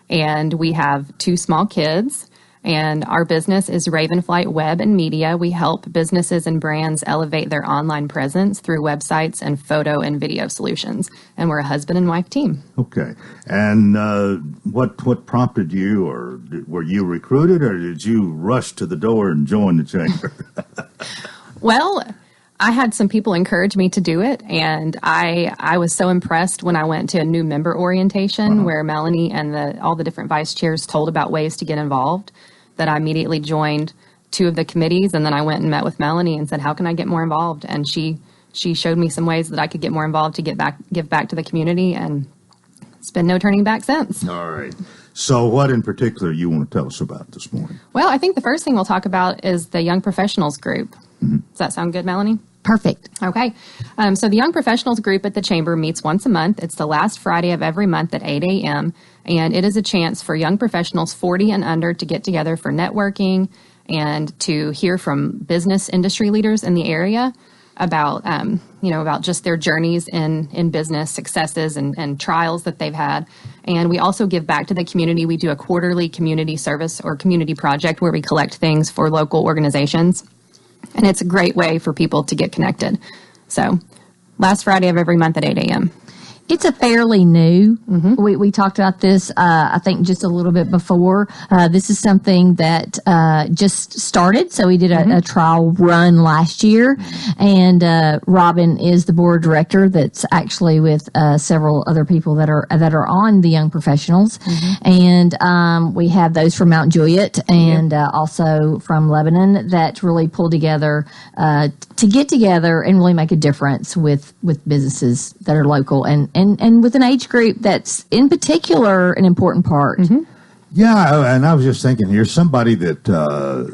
and we have 2 small kids, and our business is Ravenflight Web and Media. We help businesses and brands elevate their online presence through websites and photo and video solutions, and we're a husband and wife team. Okay. And what prompted you, or were you recruited, or did you rush to the door and join the chamber? Well, I had some people encourage me to do it, and I was so impressed when I went to a new member orientation where Melanie and all the different vice chairs told about ways to get involved, that I immediately joined 2 of the committees, and then I went and met with Melanie and said, how can I get more involved? And she showed me some ways that I could get more involved to give back to the community, and it's been no turning back since. All right. So what in particular you want to tell us about this morning? Well, I think the first thing we'll talk about is the Young Professionals Group. Mm-hmm. Does that sound good, Melanie? Perfect. Okay. So the Young Professionals Group at the Chamber meets once a month. It's the last Friday of every month at 8 a.m., and it is a chance for young professionals 40 and under to get together for networking and to hear from business industry leaders in the area about, about just their journeys in business, successes and trials that they've had. And we also give back to the community. We do a quarterly community service or community project where we collect things for local organizations. And it's a great way for people to get connected. So last Friday of every month at 8 a.m. It's a fairly new. Mm-hmm. We talked about this, I think, just a little bit before. This is something that just started. So we did a trial run last year. And Robin is the board director that's actually with several other people that are on the Young Professionals. Mm-hmm. And we have those from Mount Juliet and also from Lebanon that really pull together to get together and really make a difference with businesses that are local and with an age group that's in particular an important part. Mm-hmm. Yeah, and I was just thinking here, somebody that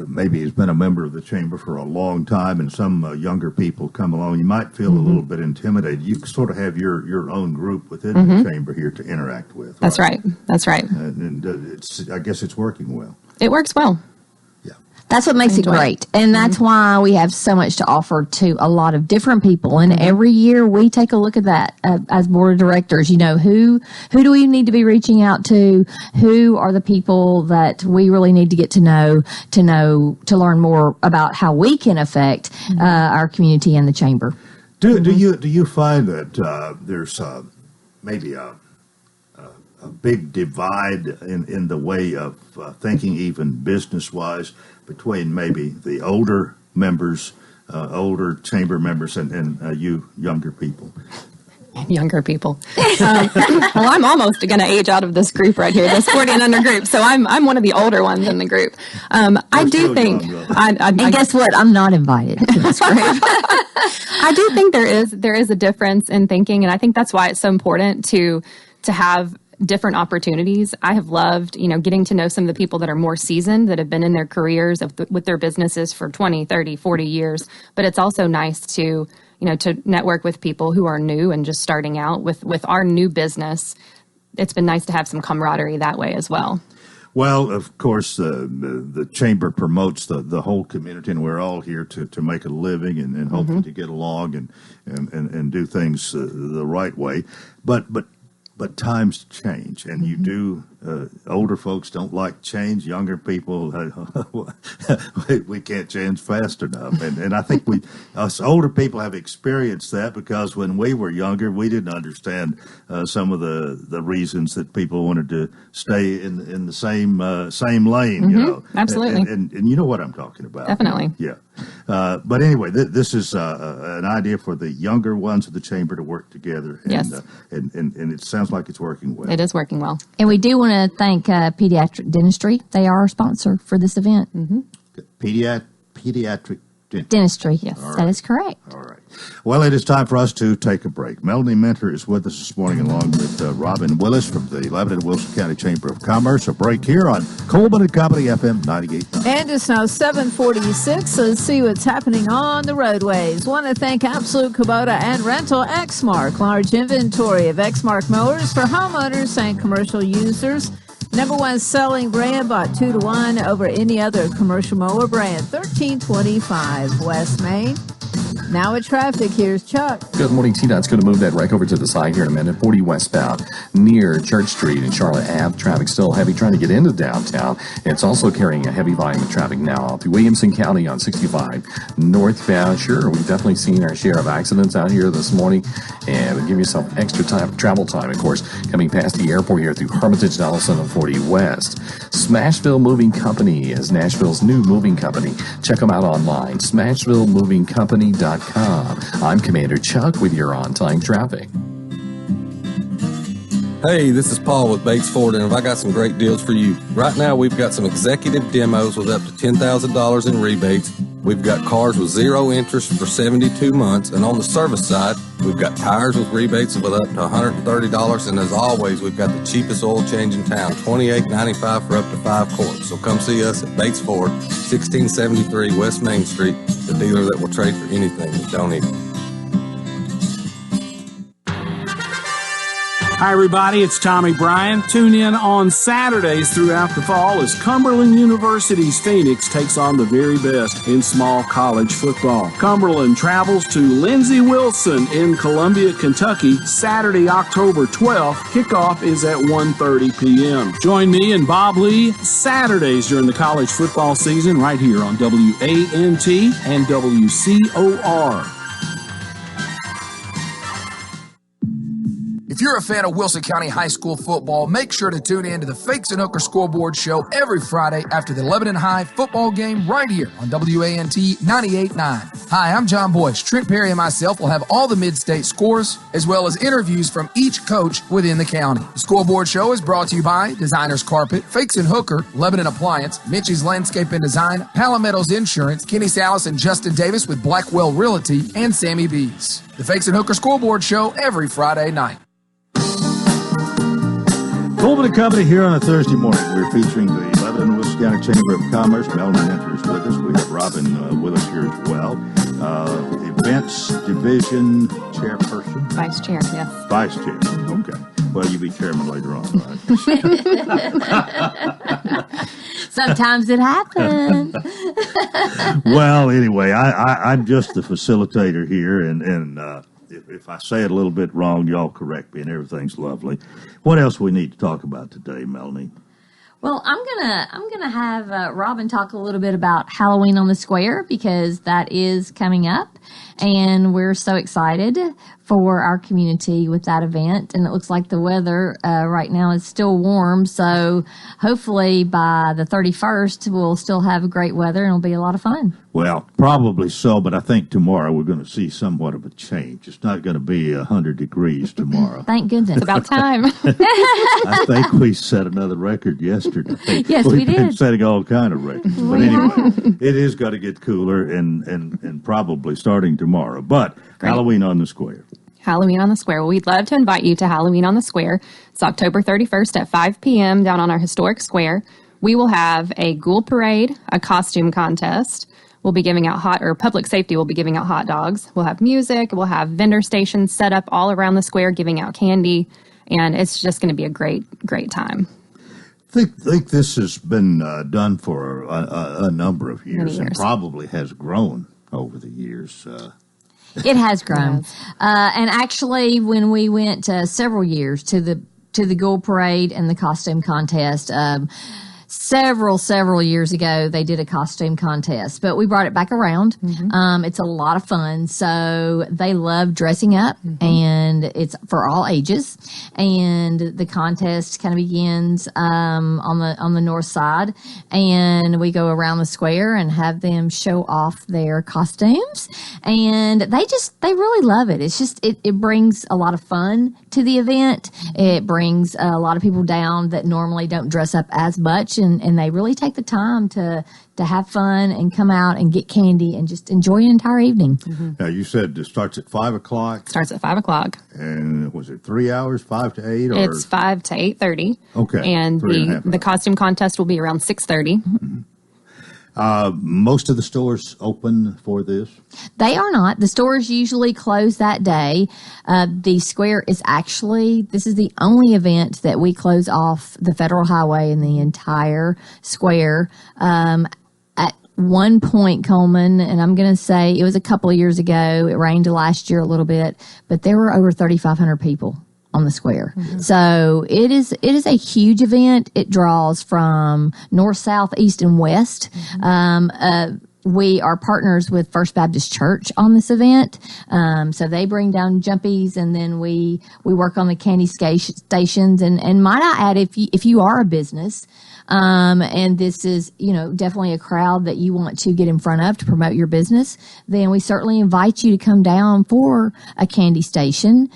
maybe has been a member of the chamber for a long time, and some younger people come along, you might feel a little bit intimidated. You sort of have your own group within the chamber here to interact with. That's right. That's right. And I guess it's working well. It works well. That's what makes it great. And that's why we have so much to offer to a lot of different people. And every year we take a look at that as board of directors. You know, who do we need to be reaching out to? Who are the people that we really need to get to know, to learn more about how we can affect our community and the chamber. Do you find that there's maybe a big divide in the way of thinking, even business-wise, between maybe the older members, older chamber members, and you younger people? Younger people. Well, I'm almost going to age out of this group right here, this 40 and under group. So I'm one of the older ones in the group. I do think. And guess what? I'm not invited to this group. I do think there is a difference in thinking, and I think that's why it's so important to have different opportunities. I have loved, getting to know some of the people that are more seasoned, that have been in their careers with their businesses for 20, 30, 40 years. But it's also nice to network with people who are new and just starting out with our new business. It's been nice to have some camaraderie that way as well. Well, of course, the chamber promotes the whole community, and we're all here to make a living and hopefully to get along and do things the right way. But times change, and you do. Older folks don't like change. Younger people, we can't change fast enough. And I think us older people have experienced that, because when we were younger, we didn't understand some of the reasons that people wanted to stay in the same lane. Absolutely. And you know what I'm talking about. Definitely. Yeah. But anyway, this is an idea for the younger ones of the chamber to work together. And, yes. And it sounds like it's working well. It is working well. And we do want to thank Pediatric Dentistry. They are our sponsor for this event. Pediatric Dentistry. Yes, that is correct. All right. Well, it is time for us to take a break. Melanie Mentor is with us this morning, along with Robin Willis from the Lebanon and Wilson County Chamber of Commerce. A break here on Coleman and Company FM 98.9. And it's now 7:46. Let's see what's happening on the roadways. Want to thank Absolute Kubota and Rental Exmark. Large inventory of Exmark mowers for homeowners and commercial users. Number one selling brand, bought 2-to-1 over any other commercial mower brand. 1325 West Main. Now with traffic, here's Chuck. Good morning, T-Dot's going to move that wreck over to the side here in a minute. 40 westbound near Church Street and Charlotte Ave. Traffic still heavy trying to get into downtown. It's also carrying a heavy volume of traffic now through Williamson County on 65 northbound. Sure, we've definitely seen our share of accidents out here this morning, and we'll give you some extra travel time, of course, coming past the airport here through Hermitage, Donaldson, and 40 West. Smashville Moving Company is Nashville's new moving company. Check them out online, smashvillemovingcompany.com. I'm Commander Chuck with your on-time traffic. Hey, this is Paul with Bates Ford, and I got some great deals for you. Right now, we've got some executive demos with up to $10,000 in rebates. We've got cars with zero interest for 72 months, and on the service side, we've got tires with rebates with up to $130, and as always, we've got the cheapest oil change in town, $28.95 for up to 5 quarts. So come see us at Bates Ford, 1673 West Main Street, the dealer that will trade for anything you don't need. Hi, everybody. It's Tommy Bryan. Tune in on Saturdays throughout the fall as Cumberland University's Phoenix takes on the very best in small college football. Cumberland travels to Lindsey Wilson in Columbia, Kentucky, Saturday, October 12th. Kickoff is at 1:30 p.m. Join me and Bob Lee Saturdays during the college football season right here on WANT and WCOR. If you're a fan of Wilson County High School football, make sure to tune in to the Fakes and Hooker Scoreboard Show every Friday after the Lebanon High football game right here on WANT 98.9. Hi, I'm John Boyce. Trent Perry and myself will have all the mid-state scores as well as interviews from each coach within the county. The Scoreboard Show is brought to you by Designers Carpet, Fakes and Hooker, Lebanon Appliance, Mitchie's Landscape and Design, Palometto's Insurance, Kenny Salas and Justin Davis with Blackwell Realty, and Sammy Bees. The Fakes and Hooker Scoreboard Show every Friday night. Coleman and Company here on a Thursday morning. We're featuring the Lebanon Wilson County Chamber of Commerce. Melanie Hunter is with us. We have Robin with us here as well. Events Division Chairperson. Vice Chair, yes. Vice Chair, okay. Well, you'll be chairman later on, right? Sometimes it happens. Well, anyway, I'm just the facilitator here, and if I say it a little bit wrong, y'all correct me, and everything's lovely. What else we need to talk about today, Melanie? Well, I'm gonna have Robin talk a little bit about Halloween on the Square because that is coming up, and we're so excited for our community with that event. And it looks like the weather right now is still warm, so hopefully by the 31st we'll still have great weather and it'll be a lot of fun. Well, probably so, but I think tomorrow we're going to see somewhat of a change. It's not going to be 100 degrees tomorrow. Thank goodness. It's about time. I think we set another record yesterday. Yes, We've we been did. setting all kind of records. But anyway, it is going to get cooler and probably starting tomorrow. But Great. Halloween on the Square. Halloween on the Square. Well, we'd love to invite you to Halloween on the Square. It's October 31st at 5 p.m. down on our historic square. We will have a ghoul parade, a costume contest. We'll be giving out public safety will be giving out hot dogs. We'll have music. We'll have vendor stations set up all around the square giving out candy. And it's just going to be a great, great time. I think this has been done for a number of years, and probably has grown over the years. It has grown. And actually, when we went several years to the Ghoul Parade and the costume contest, several years ago, they did a costume contest, but we brought it back around. It's a lot of fun. So they love dressing up, and it's for all ages. And the contest kind of begins on the north side, and we go around the square and have them show off their costumes. And they really love it. It's just it brings a lot of fun to the event. It brings a lot of people down that normally don't dress up as much, and they really take the time to have fun and come out and get candy and just enjoy an entire evening. Now, you said it starts at 5 o'clock. Starts at 5 o'clock. And was it 3 hours, 5 to 8? Or? It's 5 to 8:30. Okay. And the costume contest will be around 6:30. Most of the stores open for this? They are not. The stores usually close that day. The square is this is the only event that we close off the federal highway in the entire square. At one point, Coleman, and I'm going to say it was a couple of years ago, it rained last year a little bit, but there were over 3,500 people on the square. So it is a huge event. It draws from north, south, east, and west. We are partners with First Baptist Church on this event. So they bring down jumpies, and then we work on the candy stations. And might I add, if you are a business, and this is, definitely a crowd that you want to get in front of to promote your business, then we certainly invite you to come down for a candy station.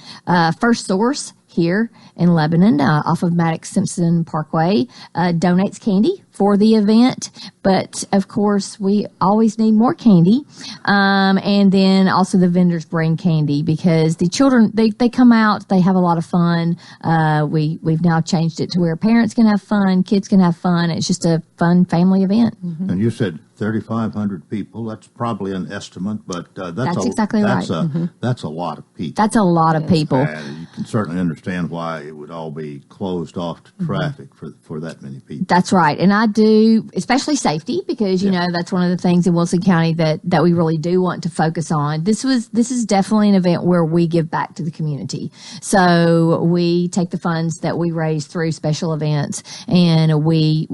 First Source here in Lebanon, off of Maddox Simpson Parkway, donates candy for the event. But of course, we always need more candy. And then also the vendors bring candy because the children, they come out, they have a lot of fun. We've now changed it to where parents can have fun, kids can have fun. It's just a fun family event. And you said 3,500 people. That's probably an estimate, but that's exactly right. That's a lot of people. That's a lot of people. And you can certainly understand why it would all be closed off to traffic for that many people. That's right. And I do, especially safety, because, that's one of the things in Wilson County that we really do want to focus on. This is definitely an event where we give back to the community. So we take the funds that we raise through special events and we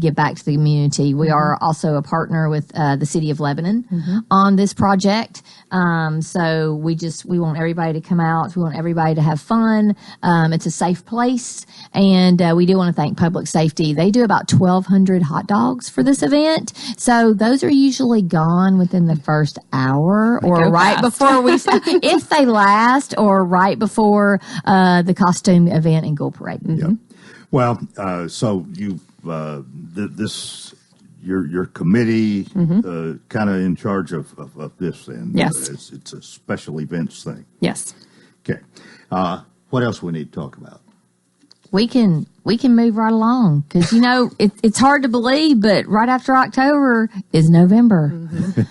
give back to the community. We are also a partner with the City of Lebanon on this project. So we want everybody to come out. We want everybody to have fun. It's a safe place. And we do want to thank Public Safety. They do about 1,200 hot dogs for this event. So those are usually gone within the first hour or right before if they last, or right before the costume event and Ghoul Parade. Yeah. Well, so you your committee kind of in charge of this then. Yes. It's a special events thing. Yes. Okay. What else we need to talk about? We can we can move right along because, it's hard to believe, but right after October is November. Mm-hmm.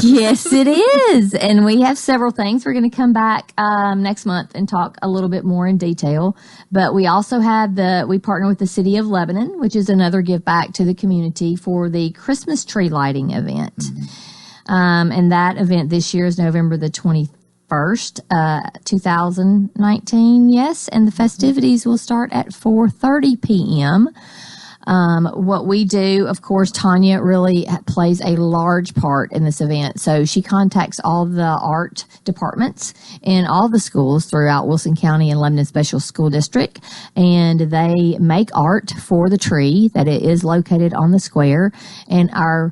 Yes, it is. And we have several things. We're going to come back next month and talk a little bit more in detail. But we also have we partner with the City of Lebanon, which is another give back to the community for the Christmas tree lighting event. And that event this year is November the 21st, 2019. Yes. And the festivities will start at 4:30 p.m. What we do, of course, Tanya really plays a large part in this event. So she contacts all the art departments in all the schools throughout Wilson County and Lebanon Special School District. And they make art for the tree that it is located on the square. And our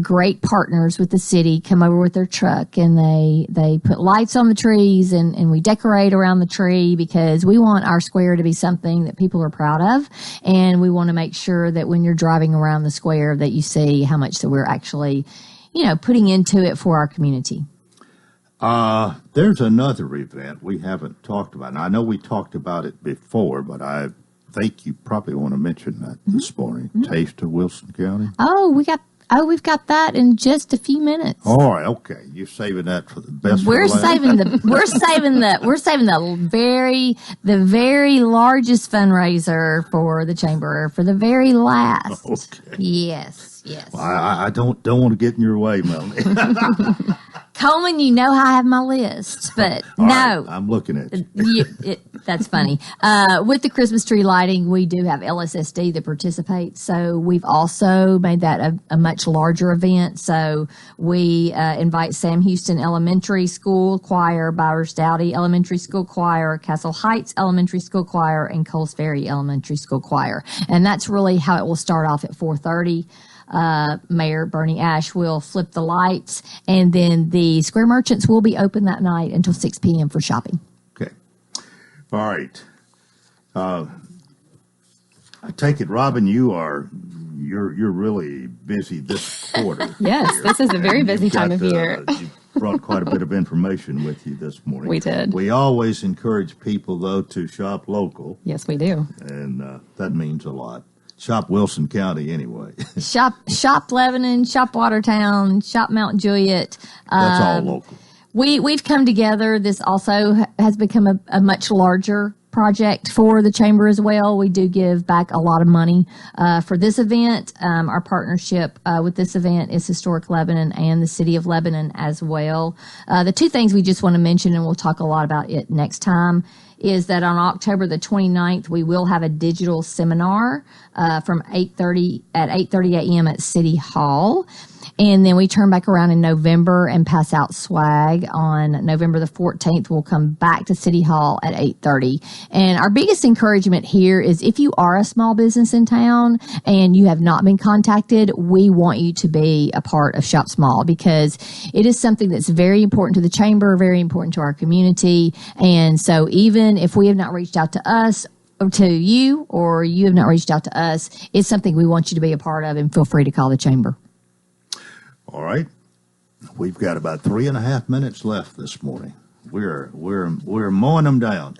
great partners with the city come over with their truck and they put lights on the trees and we decorate around the tree because we want our square to be something that people are proud of. And we want to make sure that when you're driving around the square that you see how much that we're actually, putting into it for our community. There's another event we haven't talked about. Now, I know we talked about it before, but I think you probably want to mention that this morning. Taste of Wilson County. We've got that in just a few minutes. All right, okay. You're saving that for the best. We're saving the very largest fundraiser for the chamber for the very last. Okay. Yes. Well, I don't want to get in your way, Melanie. Coleman, how I have my list, but All no. right, I'm looking at you. That's funny. With the Christmas tree lighting, we do have LSSD that participates. So we've also made that a much larger event. So we invite Sam Houston Elementary School Choir, Bowers Dowdy Elementary School Choir, Castle Heights Elementary School Choir, and Coles Ferry Elementary School Choir. And that's really how it will start off at 4:30. Mayor Bernie Ash will flip the lights, and then the Square Merchants will be open that night until 6 p.m. for shopping. Okay. All right. I take it, Robin, you're really busy this quarter. Yes, here. this is a very busy time of year. You brought quite a bit of information with you this morning. We did. We always encourage people, though, to shop local. Yes, we do. And that means a lot. Shop Wilson County anyway. Shop Lebanon, shop Watertown, shop Mount Juliet. That's all local. We've come together. This also has become a much larger project for the chamber as well. We do give back a lot of money for this event. Our partnership with this event is Historic Lebanon and the City of Lebanon as well. The two things we just want to mention, and we'll talk a lot about it next time, is that on October the 29th, we will have a digital seminar from 8:30 a.m. at City Hall. And then we turn back around in November and pass out swag. On November the 14th, we'll come back to City Hall at 8:30. And our biggest encouragement here is if you are a small business in town and you have not been contacted, we want you to be a part of Shop Small because it is something that's very important to the chamber, very important to our community. And so even if we have not reached out to us, or to you, or you have not reached out to us, it's something we want you to be a part of, and feel free to call the chamber. All right. We've got about 3.5 minutes left this morning. We're mowing them down.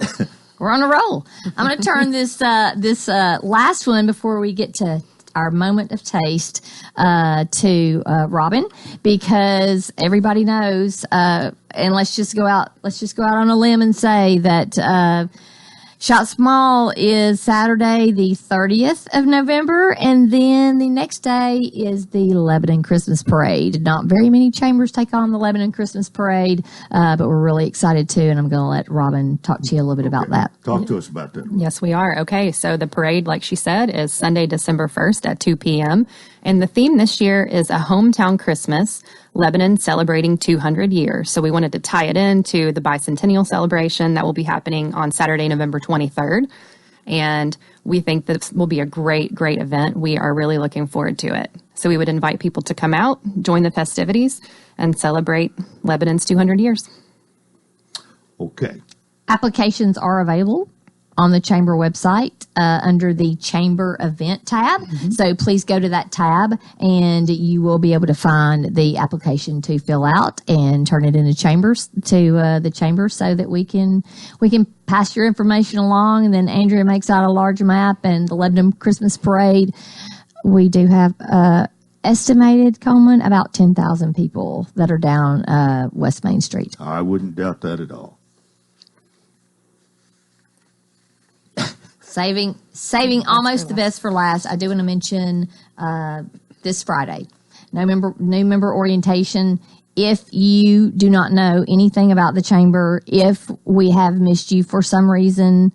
We're on a roll. I'm going to turn this last one before we get to our moment of taste to Robin, because everybody knows, and let's just go out on a limb and say that Shop Small is Saturday, the 30th of November, and then the next day is the Lebanon Christmas Parade. Not very many chambers take on the Lebanon Christmas Parade, but we're really excited too, and I'm going to let Robin talk to you a little bit about that. Talk to us about that. Yes, we are. Okay, so the parade, like she said, is Sunday, December 1st at 2 p.m., and the theme this year is A Hometown Christmas, Lebanon celebrating 200 years. So we wanted to tie it into the bicentennial celebration that will be happening on Saturday, November 23rd. And we think this will be a great, great event. We are really looking forward to it. So we would invite people to come out, join the festivities, and celebrate Lebanon's 200 years. Okay. Applications are available on the Chamber website under the Chamber event tab. So please go to that tab and you will be able to find the application to fill out and turn it into Chambers to the Chamber so that we can pass your information along. And then Andrea makes out a large map and the Lebanon Christmas Parade. We do have estimated, Coleman, about 10,000 people that are down West Main Street. I wouldn't doubt that at all. Saving almost the best for last. I do want to mention this Friday, new member orientation. If you do not know anything about the Chamber, if we have missed you for some reason,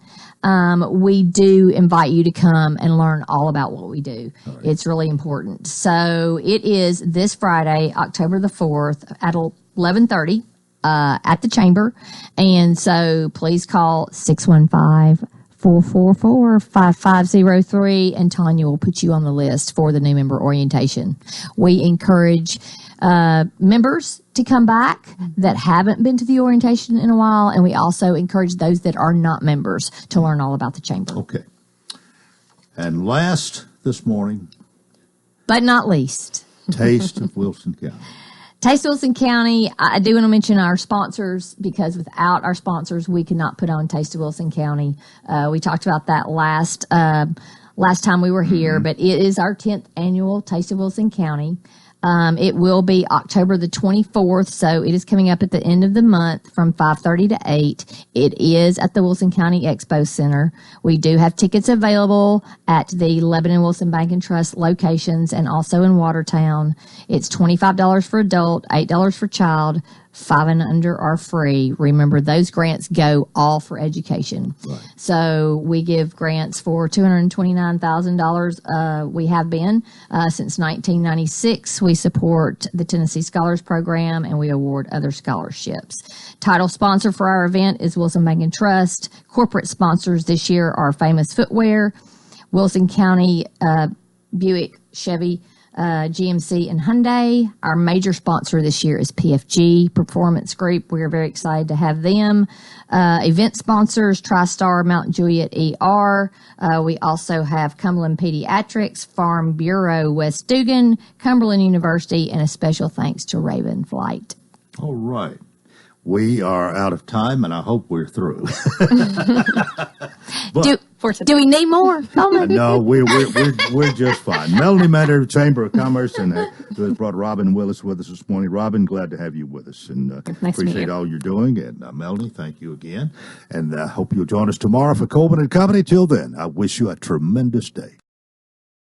we do invite you to come and learn all about what we do. Right. It's really important. So it is this Friday, October the 4th at 11:30 at the Chamber. And so please call 615-444-5503 and Tanya will put you on the list for the new member orientation. We encourage members to come back that haven't been to the orientation in a while, and we also encourage those that are not members to learn all about the Chamber. Okay. And last this morning, but not least, Taste of Wilson County. Taste of Wilson County, I do want to mention our sponsors because without our sponsors, we could not put on Taste of Wilson County. We talked about that last time we were here, but it is our 10th annual Taste of Wilson County. It will be October the 24th, so it is coming up at the end of the month from 5:30 to 8. It is at the Wilson County Expo Center. We do have tickets available at the Lebanon Wilson Bank and Trust locations and also in Watertown. It's $25 for adult, $8 for child. 5 and under are free. Remember, those grants go all for education. Right. So we give grants for $229,000. We have been since 1996. We support the Tennessee Scholars Program, and we award other scholarships. Title sponsor for our event is Wilson Bank and Trust. Corporate sponsors this year are Famous Footwear, Wilson County, Buick, Chevy, GMC and Hyundai. Our major sponsor this year is PFG Performance Group. We are very excited to have them. Event sponsors, TriStar, Mount Juliet ER. We also have Cumberland Pediatrics, Farm Bureau West Dugan, Cumberland University, and a special thanks to Raven Flight. All right. We are out of time, and I hope we're through. Do we need more? No, we're just fine. Melanie Matter, Chamber of Commerce, and who has brought Robin Willis with us this morning. Robin, glad to have you with us, and nice appreciate all you're doing. And Melanie, thank you again, and hope you'll join us tomorrow for Coleman and Company. Till then, I wish you a tremendous day.